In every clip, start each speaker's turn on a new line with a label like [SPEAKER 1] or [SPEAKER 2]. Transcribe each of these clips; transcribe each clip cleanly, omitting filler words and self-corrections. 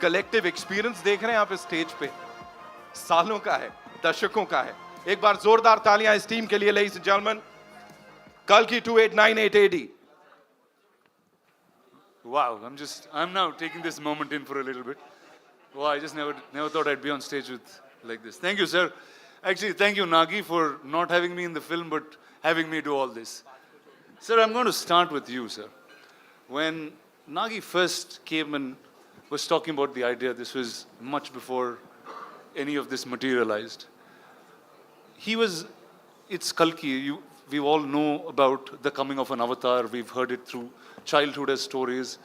[SPEAKER 1] Collective experience देख रहे हैं आप इस स्टेज पे, सालों का है, दशकों का है। एक बार जोरदार तालियां इस टीम के लिए, ladies and gentleman, Kalki 2898 AD.
[SPEAKER 2] Wow, I'm now taking this moment in for a little bit. Wow, I just never thought I'd be on stage with like this. Thank you, sir. Actually, thank you, Nagi, for not having me in the film, but having me do all this. Sir, I'm going to start with you, sir. When Nagi first came and was talking about the idea, this was much before any of this materialized. It's Kalki. We all know about the coming of an avatar. We've heard it through childhood as stories.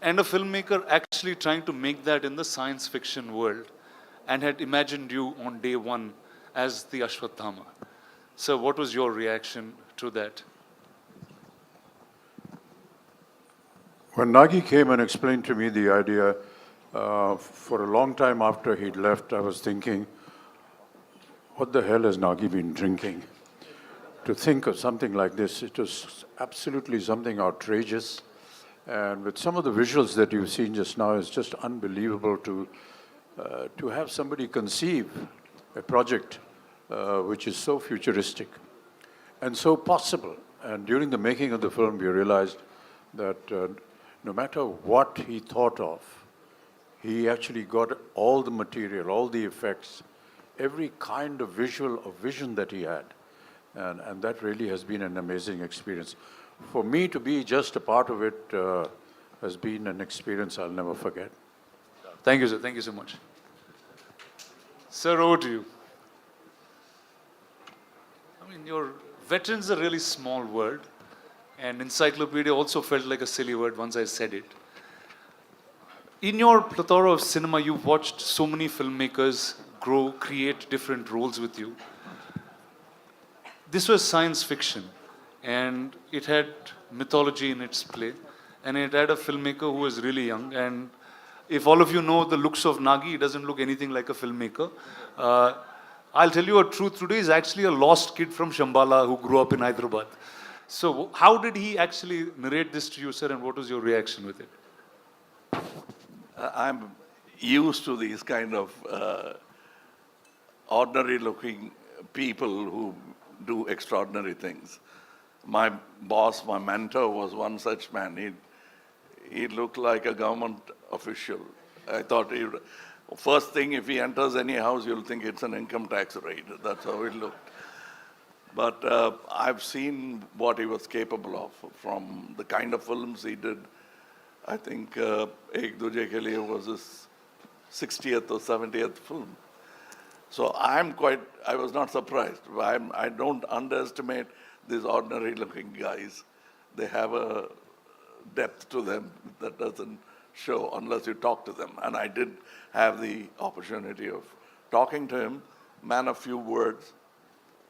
[SPEAKER 2] And a filmmaker actually trying to make that in the science fiction world and had imagined you on day one as the Ashwatthama. So what was your reaction to that?
[SPEAKER 3] When Nagi came and explained to me the idea, for a long time after he'd left, I was thinking, what the hell has Nagi been drinking? To think of something like this, it was absolutely something outrageous. And with some of the visuals that you've seen just now, it's just unbelievable to have somebody conceive a project which is so futuristic and so possible. And during the making of the film, we realized that no matter what he thought of, he actually got all the material, all the effects, every kind of visual or vision that he had. And that really has been an amazing experience. For me to be just a part of it has been an experience I'll never forget.
[SPEAKER 2] Thank you, sir. Thank you so much. Sir, over to you. I mean, your veteran's a really small word, and encyclopedia also felt like a silly word once I said it. In your plethora of cinema, you've watched so many filmmakers grow, create different roles with you. This was science fiction, and it had mythology in its play, and it had a filmmaker who was really young. And if all of you know the looks of Nagi, he doesn't look anything like a filmmaker. I'll tell you a truth today, he's actually a lost kid from Shambhala who grew up in Hyderabad. So how did he actually narrate this to you, sir, and what was your reaction with it?
[SPEAKER 4] I'm used to these kind of ordinary-looking people who do extraordinary things. My boss, my mentor, was one such man. He looked like a government official. I thought first thing, if he enters any house, you'll think it's an income tax raid. That's how it looked. But I've seen what he was capable of from the kind of films he did. I think Ek Duje Ke Liye was his 60th or 70th film. So I was not surprised. I don't underestimate these ordinary-looking guys. They have a depth to them that doesn't show unless you talk to them. And I did have the opportunity of talking to him, man of few words.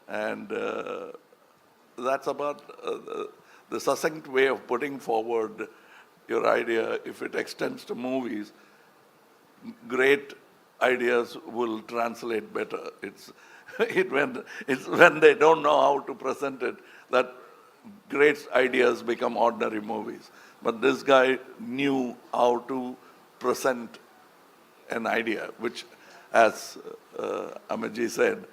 [SPEAKER 4] And that's about the succinct way of putting forward your idea. If it extends to movies, great ideas will translate better. It's when they don't know how to present it that great ideas become ordinary movies. But this guy knew how to present an idea, which, as Amitji said,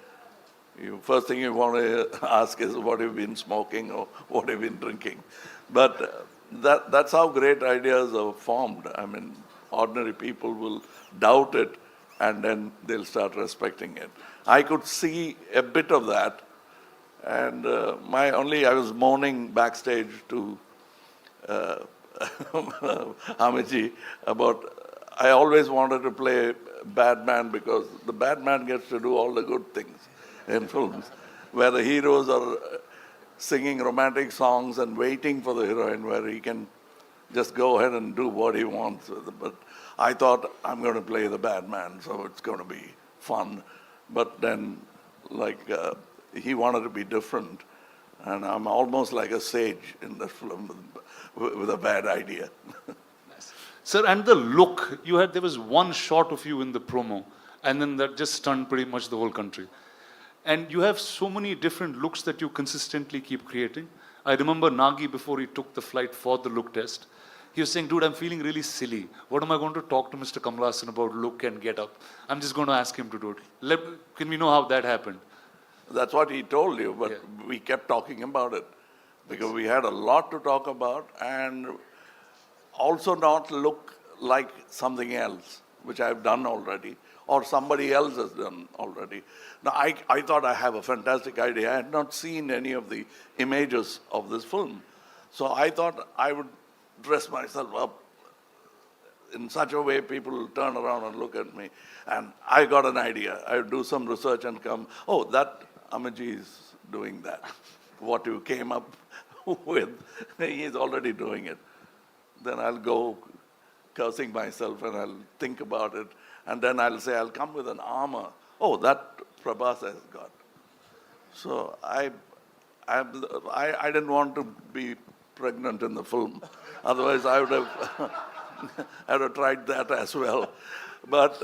[SPEAKER 4] first thing you want to ask is what have you been smoking or what have you been drinking. But that's how great ideas are formed. I mean, ordinary people will doubt it and then they'll start respecting it. I could see a bit of that, and I was moaning backstage to Amitji about, I always wanted to play bad man because the bad man gets to do all the good things in films, where the heroes are singing romantic songs and waiting for the heroine, where he can just go ahead and do what he wants. But I thought, I'm going to play the bad man, so it's going to be fun. But then, he wanted to be different, and I'm almost like a sage in the film with a bad idea.
[SPEAKER 2] Sir, and the look, there was one shot of you in the promo, and then that just stunned pretty much the whole country. And you have so many different looks that you consistently keep creating. I remember Nagi, before he took the flight for the look test, he was saying, dude, I'm feeling really silly. What am I going to talk to Mr. Kamal Hassan about look and get up? I'm just going to ask him to do it. Can we know how that happened?
[SPEAKER 4] That's what he told you, but
[SPEAKER 2] Yeah.
[SPEAKER 4] we kept talking about it because we had a lot to talk about and also not look like something else, which I've done already, or somebody else has done already. Now, I thought I have a fantastic idea. I had not seen any of the images of this film. So I thought I would dress myself up in such a way people will turn around and look at me. And I got an idea. I would do some research and come, oh, that Amaji is doing that. What you came up with, he is already doing it. Then I'll go cursing myself and I'll think about it. And then I'll say, I'll come with an armor. Oh, that Prabhas has got. So I didn't want to be pregnant in the film. Otherwise, I would have, I would have tried that as well. But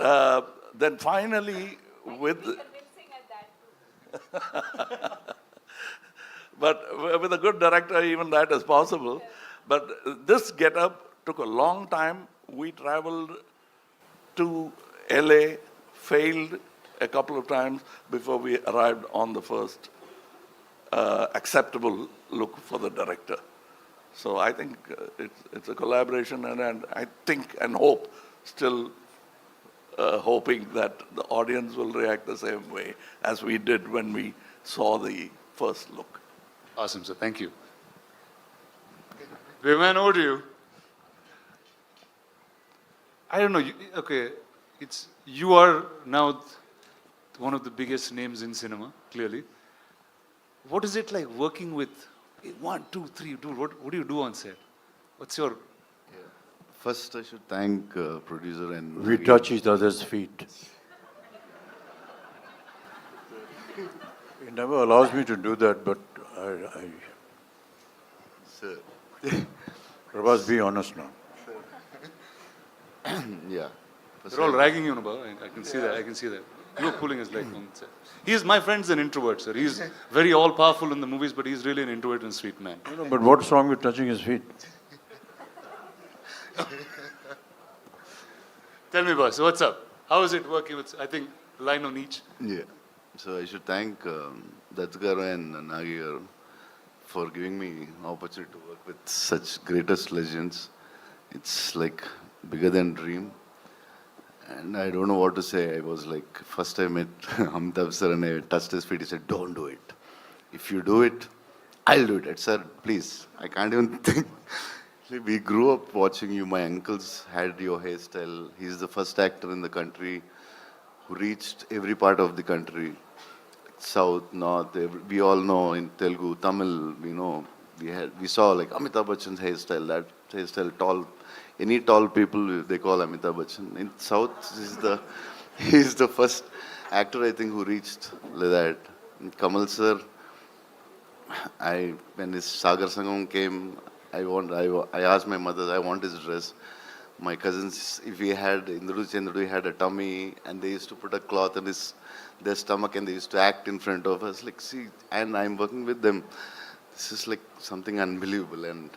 [SPEAKER 4] then finally, with... But with a good director, even that is possible. But this get-up took a long time. We traveled to LA, failed a couple of times before we arrived on the first acceptable look for the director. So I think it's a collaboration, and I think and hope, still hoping that the audience will react the same way as we did when we saw the first look.
[SPEAKER 2] Awesome, sir. Thank you. Viman, over to you. I don't know. Okay, you are now one of the biggest names in cinema, clearly. What is it like working with 1, 2, 3, dude? What do you do on set? What's your...
[SPEAKER 5] First, I should thank producer and...
[SPEAKER 3] We touch each other's feet. He never allows me to do that, but
[SPEAKER 5] Sir.
[SPEAKER 3] Prabhas, be honest now.
[SPEAKER 5] Yeah.
[SPEAKER 2] They're all ragging you, Baba. I can see that. I can see that. You're pulling his leg on set. My friend's an introvert, sir. He's very all-powerful in the movies, but he's really an introvert and sweet man.
[SPEAKER 3] No, but what's wrong with touching his feet?
[SPEAKER 2] Tell me, boss, what's up? How is it working with, I think, line on each?
[SPEAKER 5] Yeah. So I should thank Datsgaru and Nagi for giving me opportunity to work with such greatest legends. It's like bigger than dream. And I don't know what to say. I was like, first I met Amitabh sir and I touched his feet. He said, don't do it. If you do it, I'll do it. I said, please, I can't even think. We grew up watching you. My uncles had your hairstyle. He's the first actor in the country who reached every part of the country. South, North, we all know in Telugu, Tamil, we know, we saw like Amitabh Bachchan's hairstyle, that hairstyle, tall, any tall people, they call Amitabh Bachchan. In South, he's the first actor, I think, who reached like that. And Kamal sir, when his Sagar Sangam came, I asked my mother, I want his dress. My cousins, if he had, Indru Chandru had a tummy, and they used to put a cloth on their stomach, and they used to act in front of us. Like, see, and I'm working with them. This is like something unbelievable, and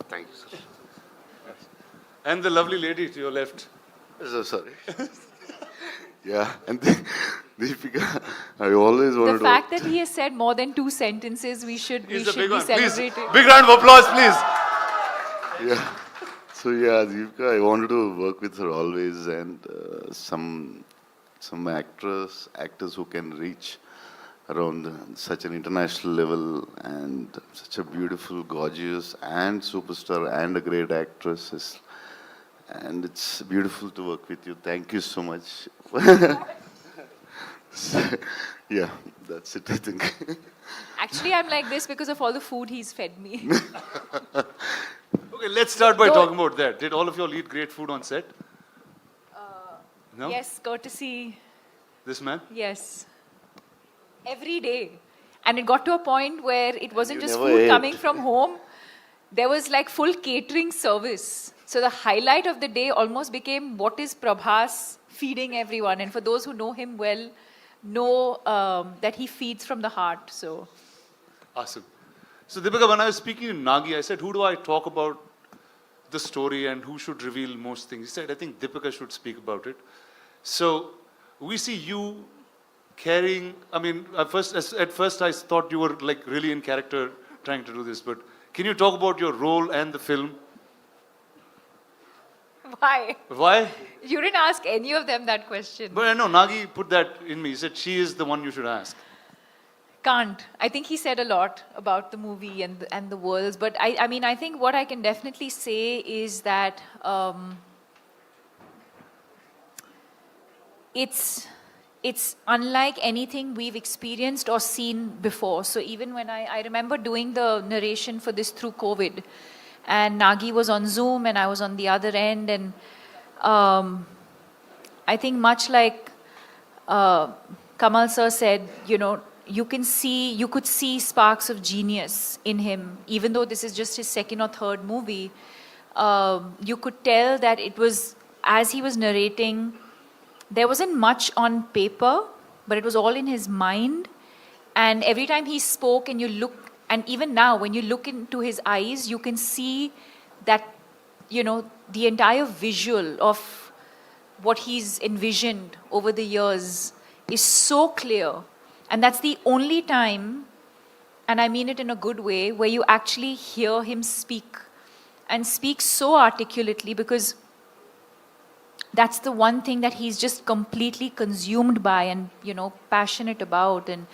[SPEAKER 5] thank you, sir.
[SPEAKER 2] And the lovely lady to your left.
[SPEAKER 5] So sorry. Yeah, and Deepika, I always wanted to...
[SPEAKER 6] The fact that he has said more than 2 sentences, we should be celebrating.
[SPEAKER 2] Please, big round of applause, please.
[SPEAKER 5] Yeah. So yeah, Deepika, I wanted to work with her always, and some actors who can reach around such an international level, and such a beautiful, gorgeous, and superstar, and a great actress. And it's beautiful to work with you. Thank you so much. Yeah, that's it, I think.
[SPEAKER 6] Actually, I'm like this because of all the food he's fed me.
[SPEAKER 2] Okay, let's start by talking about that. Did all of you all eat great food on set? No?
[SPEAKER 6] Yes, courtesy.
[SPEAKER 2] This man?
[SPEAKER 6] Yes. Every day. And it got to a point where it wasn't
[SPEAKER 5] you
[SPEAKER 6] just
[SPEAKER 5] never
[SPEAKER 6] food
[SPEAKER 5] ate.
[SPEAKER 6] coming from home. There was like full catering service. So the highlight of the day almost became what is Prabhas feeding everyone. And for those who know him well, know that he feeds from the heart. So.
[SPEAKER 2] Awesome. So Deepika, when I was speaking to Nagi, I said, who do I talk about the story and who should reveal most things. He said, I think Deepika should speak about it. So we see you carrying, I mean, at first I thought you were like really in character trying to do this, but can you talk about your role and the film?
[SPEAKER 6] Why?
[SPEAKER 2] Why?
[SPEAKER 6] You didn't ask any of them that question.
[SPEAKER 2] But I know Nagi put that in me. He said she is the one you should ask.
[SPEAKER 6] Can't. I think he said a lot about the movie and the worlds. But I mean, I think what I can definitely say is that it's unlike anything we've experienced or seen before. So even when I remember doing the narration for this through COVID, and Nagi was on Zoom and I was on the other end, and I think much like Kamal sir said, you know, you could see sparks of genius in him, even though this is just his second or third movie. You could tell that it was, as he was narrating, there wasn't much on paper, but it was all in his mind. And every time he spoke and you look, and even now when you look into his eyes, you can see that, you know, the entire visual of what he's envisioned over the years is so clear. And that's the only time, and I mean it in a good way, where you actually hear him speak, and speak so articulately, because that's the one thing that he's just completely consumed by and, you know, passionate about. And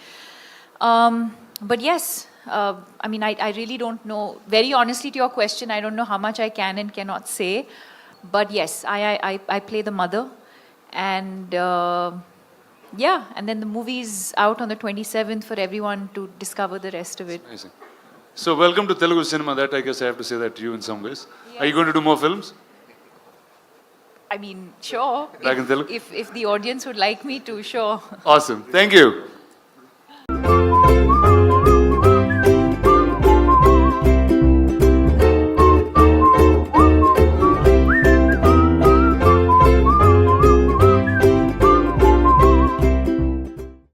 [SPEAKER 6] but yes, I mean, I really don't know. Very honestly to your question, I don't know how much I can and cannot say. But yes, I play the mother. And yeah, and then the movie's out on the 27th for everyone to discover the rest of it.
[SPEAKER 2] Amazing. So welcome to Telugu cinema. That I guess I have to say that to you in some ways. Are you going to do more films?
[SPEAKER 6] I mean, sure.
[SPEAKER 2] Back in Telugu?
[SPEAKER 6] If the audience would like me to, sure.
[SPEAKER 2] Awesome. Thank you.